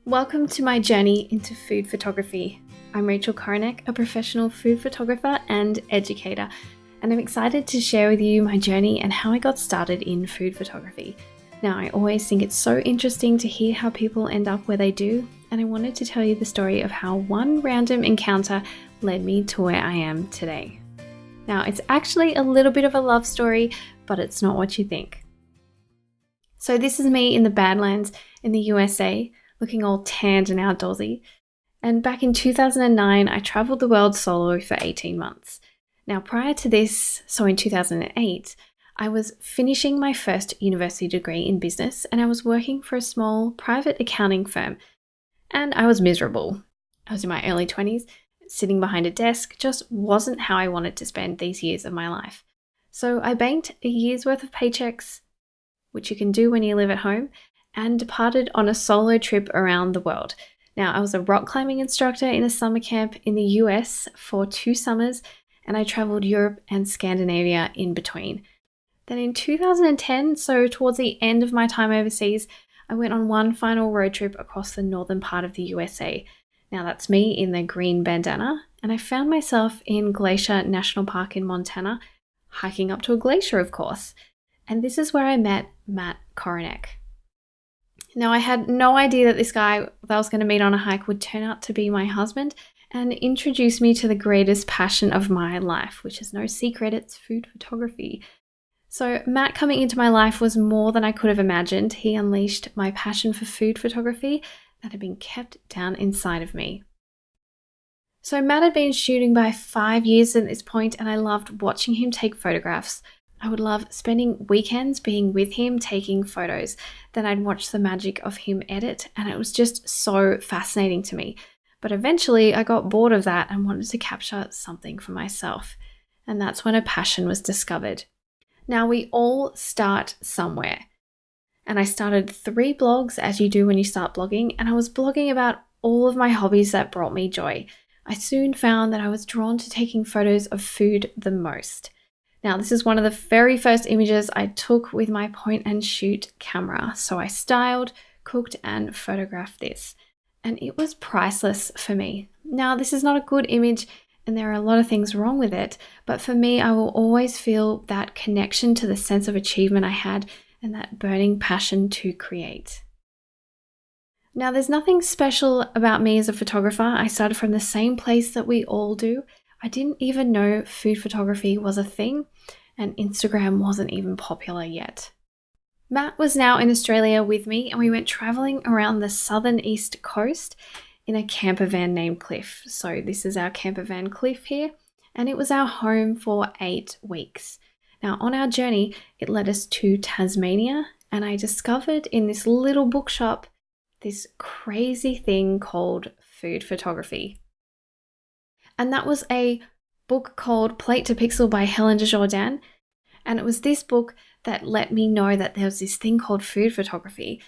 Welcome to my journey into food photography. I'm Rachel Korinek, a professional food photographer and educator, and I'm excited to share with you my journey and how I got started in food photography. Now, I always think it's so interesting to hear how people end up where they do, and I wanted to tell you the story of how one random encounter led me to where I am today. Now, it's actually a little bit of a love story, but it's not what you think. So this is me in the Badlands in the USA, looking all tanned and outdoorsy. And back in 2009, I traveled the world solo for 18 months. Now, prior to this, so in 2008, I was finishing my first university degree in business and I was working for a small private accounting firm. And I was miserable. I was in my early 20s, sitting behind a desk just wasn't how I wanted to spend these years of my life. So I banked a year's worth of paychecks, which you can do when you live at home, and departed on a solo trip around the world. Now, I was a rock climbing instructor in a summer camp in the US for 2 summers, and I traveled Europe and Scandinavia in between. Then in 2010, so towards the end of my time overseas, I went on one final road trip across the northern part of the USA. Now, that's me in the green bandana, and I found myself in Glacier National Park in Montana, hiking up to a glacier, of course. And this is where I met Matt Korinek. Now, I had no idea that this guy that I was going to meet on a hike would turn out to be my husband and introduce me to the greatest passion of my life, which is no secret, it's food photography. So Matt coming into my life was more than I could have imagined. He unleashed my passion for food photography that had been kept down inside of me. So Matt had been shooting by 5 years at this point, and I loved watching him take photographs. I would love spending weekends being with him taking photos. Then I'd watch the magic of him edit, and it was just so fascinating to me. But eventually I got bored of that and wanted to capture something for myself. And that's when a passion was discovered. Now, we all start somewhere. And I started 3 blogs, as you do when you start blogging, and I was blogging about all of my hobbies that brought me joy. I soon found that I was drawn to taking photos of food the most. Now, this is one of the very first images I took with my point and shoot camera. So I styled, cooked, and photographed this. And it was priceless for me. Now, this is not a good image and there are a lot of things wrong with it, but for me, I will always feel that connection to the sense of achievement I had and that burning passion to create. Now, there's nothing special about me as a photographer. I started from the same place that we all do. I didn't even know food photography was a thing, and Instagram wasn't even popular yet. Matt was now in Australia with me, and we went traveling around the southern east coast in a camper van named Cliff. So this is our camper van Cliff here, and it was our home for 8 weeks. Now, on our journey, it led us to Tasmania, and I discovered in this little bookshop this crazy thing called food photography. And that was a book called Plate to Pixel by Helen Desjardins. And it was this book that let me know that there was this thing called food photography.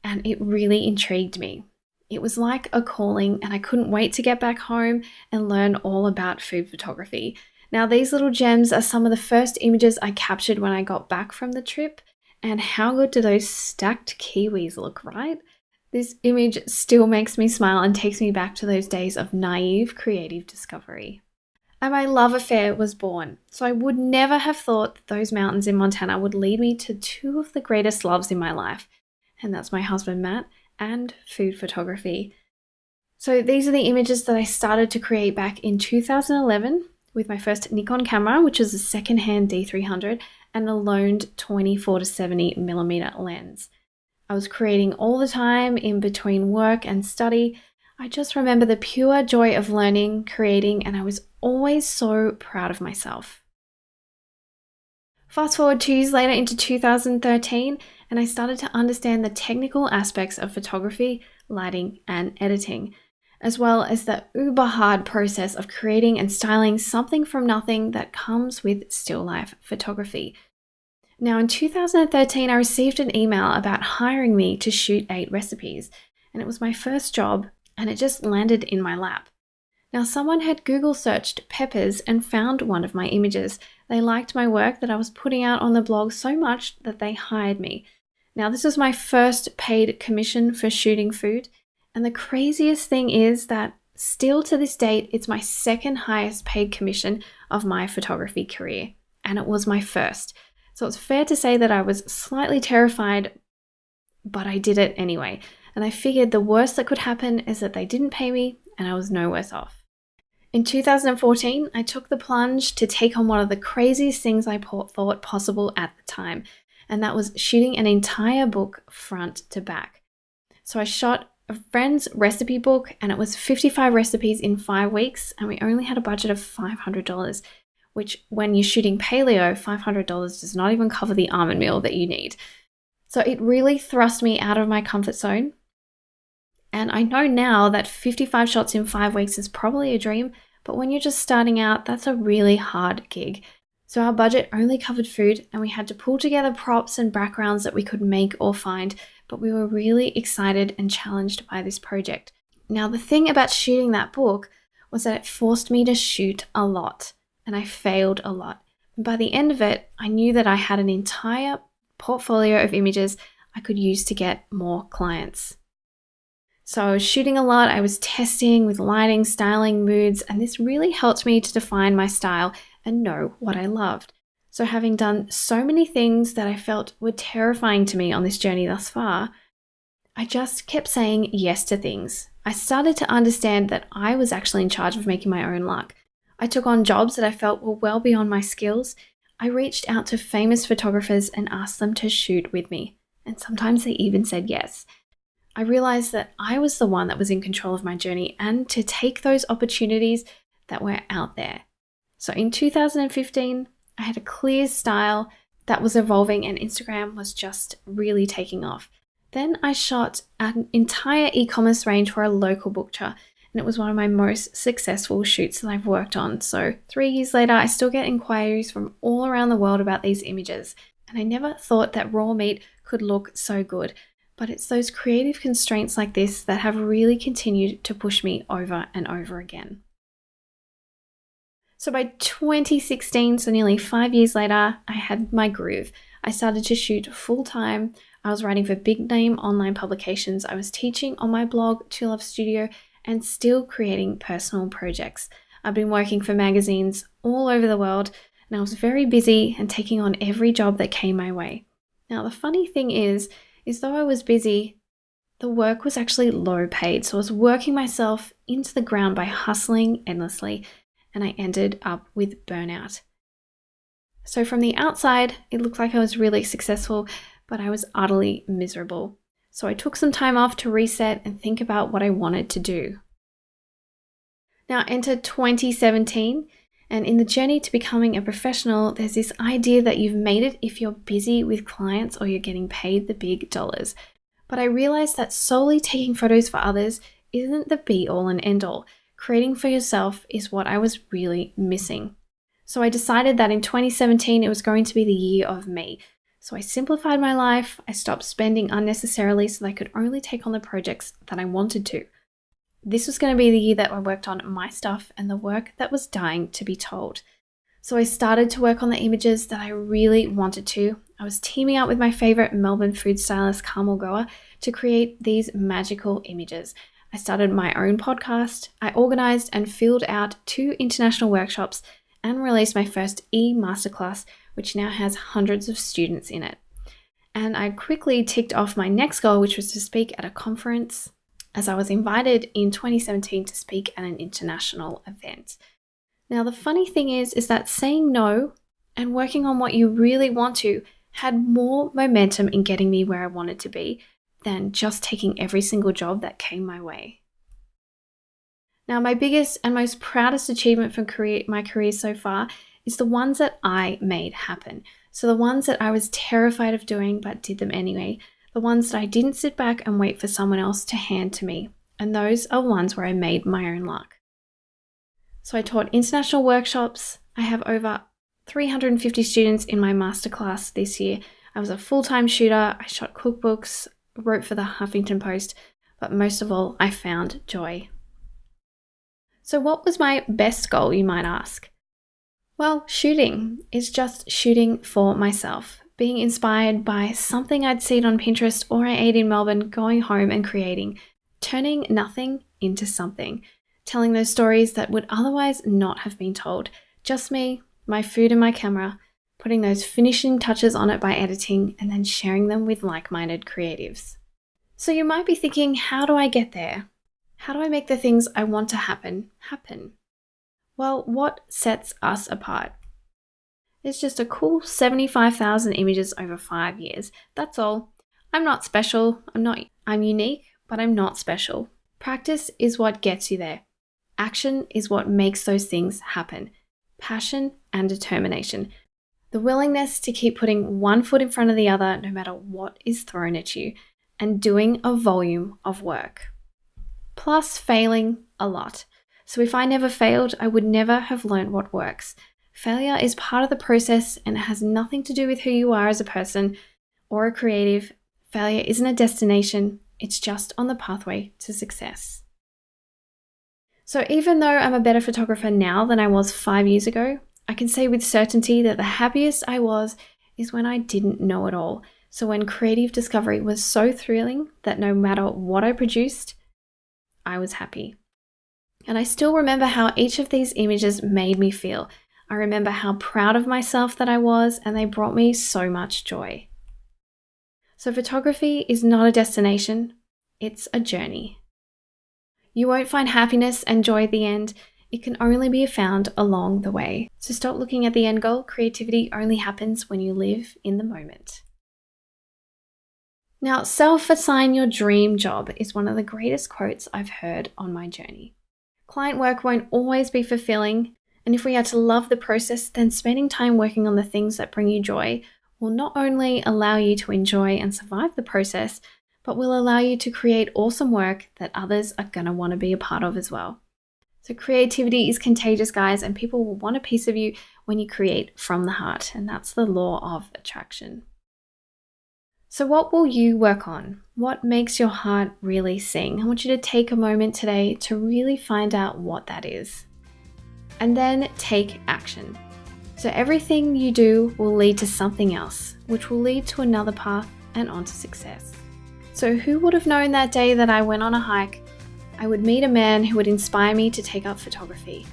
And it really intrigued me. It was like a calling, and I couldn't wait to get back home and learn all about food photography. Now, these little gems are some of the first images I captured when I got back from the trip. And how good do those stacked kiwis look, right? This image still makes me smile and takes me back to those days of naive creative discovery. And my love affair was born. So I would never have thought that those mountains in Montana would lead me to 2 of the greatest loves in my life. And that's my husband, Matt, and food photography. So these are the images that I started to create back in 2011 with my first Nikon camera, which is a secondhand D300 and a loaned 24-70mm lens. I was creating all the time in between work and study. I just remember the pure joy of learning, creating, and I was always so proud of myself. Fast forward 2 years later into 2013, and I started to understand the technical aspects of photography, lighting, and editing, as well as the uber hard process of creating and styling something from nothing that comes with still life photography. Now, in 2013, I received an email about hiring me to shoot 8 recipes, and it was my first job, and it just landed in my lap. Now, someone had Google searched peppers and found one of my images. They liked my work that I was putting out on the blog so much that they hired me. Now, this was my first paid commission for shooting food, And the craziest thing is that still to this date, it's my second highest paid commission of my photography career, and it was my first. So it's fair to say that I was slightly terrified, but I did it anyway. And I figured the worst that could happen is that they didn't pay me and I was no worse off. In 2014, I took the plunge to take on one of the craziest things I thought possible at the time, and that was shooting an entire book front to back. So I shot a friend's recipe book, and it was 55 recipes in 5 weeks, and we only had a budget of $500, which when you're shooting paleo, $500 does not even cover the almond meal that you need. So it really thrust me out of my comfort zone. And I know now that 55 shots in 5 weeks is probably a dream, but when you're just starting out, that's a really hard gig. So our budget only covered food, and we had to pull together props and backgrounds that we could make or find, but we were really excited and challenged by this project. Now, the thing about shooting that book was that it forced me to shoot a lot, and I failed a lot. And by the end of it, I knew that I had an entire portfolio of images I could use to get more clients. So I was shooting a lot, I was testing with lighting, styling, moods, and this really helped me to define my style and know what I loved. So having done so many things that I felt were terrifying to me on this journey thus far, I just kept saying yes to things. I started to understand that I was actually in charge of making my own luck. I took on jobs that I felt were well beyond my skills. I reached out to famous photographers and asked them to shoot with me, and sometimes they even said yes. I realized that I was the one that was in control of my journey and to take those opportunities that were out there. So in 2015, I had a clear style that was evolving and Instagram was just really taking off. Then I shot an entire e-commerce range for a local butcher, and it was one of my most successful shoots that I've worked on. So 3 years later, I still get inquiries from all around the world about these images, and I never thought that raw meat could look so good. But it's those creative constraints like this that have really continued to push me over and over again. So by 2016, so nearly 5 years later, I had my groove. I started to shoot full time. I was writing for big name online publications. I was teaching on my blog, To Love Studio, and still creating personal projects. I've been working for magazines all over the world, and I was very busy and taking on every job that came my way. Now, the funny thing is though I was busy, the work was actually low paid. So I was working myself into the ground by hustling endlessly, and I ended up with burnout. So from the outside, it looked like I was really successful, but I was utterly miserable. So I took some time off to reset and think about what I wanted to do. Now enter 2017, and in the journey to becoming a professional, there's this idea that you've made it if you're busy with clients or you're getting paid the big dollars. But I realized that solely taking photos for others isn't the be-all and end-all. Creating for yourself is what I was really missing. So I decided that in 2017, it was going to be the year of me. So I simplified my life, I stopped spending unnecessarily so that I could only take on the projects that I wanted to. This was going to be the year that I worked on my stuff and the work that was dying to be told. So I started to work on the images that I really wanted to. I was teaming up with my favorite Melbourne food stylist, Carmel Goa, to create these magical images. I started my own podcast. I organized and filled out 2 international workshops and released my first e-masterclass, which now has hundreds of students in it. And I quickly ticked off my next goal, which was to speak at a conference, as I was invited in 2017 to speak at an international event. Now, the funny thing is that saying no and working on what you really want to had more momentum in getting me where I wanted to be than just taking every single job that came my way. Now, my biggest and most proudest achievement from my career so far is the ones that I made happen. So the ones that I was terrified of doing but did them anyway. The ones that I didn't sit back and wait for someone else to hand to me. And those are ones where I made my own luck. So I taught international workshops. I have over 350 students in my masterclass this year. I was a full-time shooter. I shot cookbooks, wrote for the Huffington Post, but most of all, I found joy. So what was my best goal, you might ask? Well, shooting is just shooting for myself, being inspired by something I'd seen on Pinterest or I ate in Melbourne, going home and creating. turning nothing into something, telling those stories that would otherwise not have been told. Just me, my food and my camera, putting those finishing touches on it by editing, and then sharing them with like-minded creatives. So you might be thinking, how do I get there? How do I make the things I want to happen? Well, what sets us apart? It's just a cool 75,000 images over 5 years. That's all. I'm not special. I'm unique, but I'm not special. Practice is what gets you there. Action is what makes those things happen. Passion and determination. The willingness to keep putting one foot in front of the other no matter what is thrown at you, and doing a volume of work. Plus failing a lot. So if I never failed, I would never have learned what works. Failure is part of the process and it has nothing to do with who you are as a person or a creative. Failure isn't a destination, it's just on the pathway to success. So even though I'm a better photographer now than I was 5 years ago, I can say with certainty that the happiest I was is when I didn't know it all. So when creative discovery was so thrilling that no matter what I produced, I was happy. And I still remember how each of these images made me feel. I remember how proud of myself that I was, and they brought me so much joy. So photography is not a destination, it's a journey. You won't find happiness and joy at the end. It can only be found along the way. So stop looking at the end goal. Creativity only happens when you live in the moment. Now, self-assign your dream job is one of the greatest quotes I've heard on my journey. Client work won't always be fulfilling, and if we are to love the process, then spending time working on the things that bring you joy will not only allow you to enjoy and survive the process, but will allow you to create awesome work that others are going to want to be a part of as well. So creativity is contagious, guys, and people will want a piece of you when you create from the heart, and that's the law of attraction. So what will you work on? What makes your heart really sing? I want you to take a moment today to really find out what that is. And then take action. So everything you do will lead to something else, which will lead to another path and on to success. So who would have known that day that I went on a hike, I would meet a man who would inspire me to take up photography,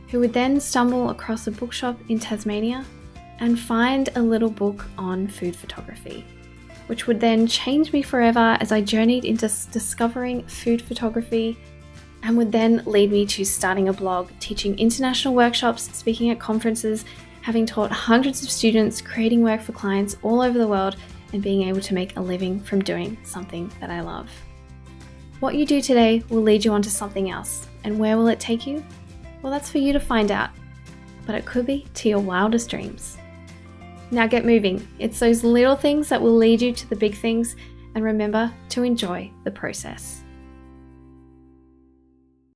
who would then stumble across a bookshop in Tasmania and find a little book on food photography, which would then change me forever as I journeyed into discovering food photography, and would then lead me to starting a blog, teaching international workshops, speaking at conferences, having taught hundreds of students, creating work for clients all over the world, and being able to make a living from doing something that I love. What you do today will lead you onto something else, and where will it take you? Well, that's for you to find out, but it could be to your wildest dreams. Now get moving. It's those little things that will lead you to the big things, and remember to enjoy the process.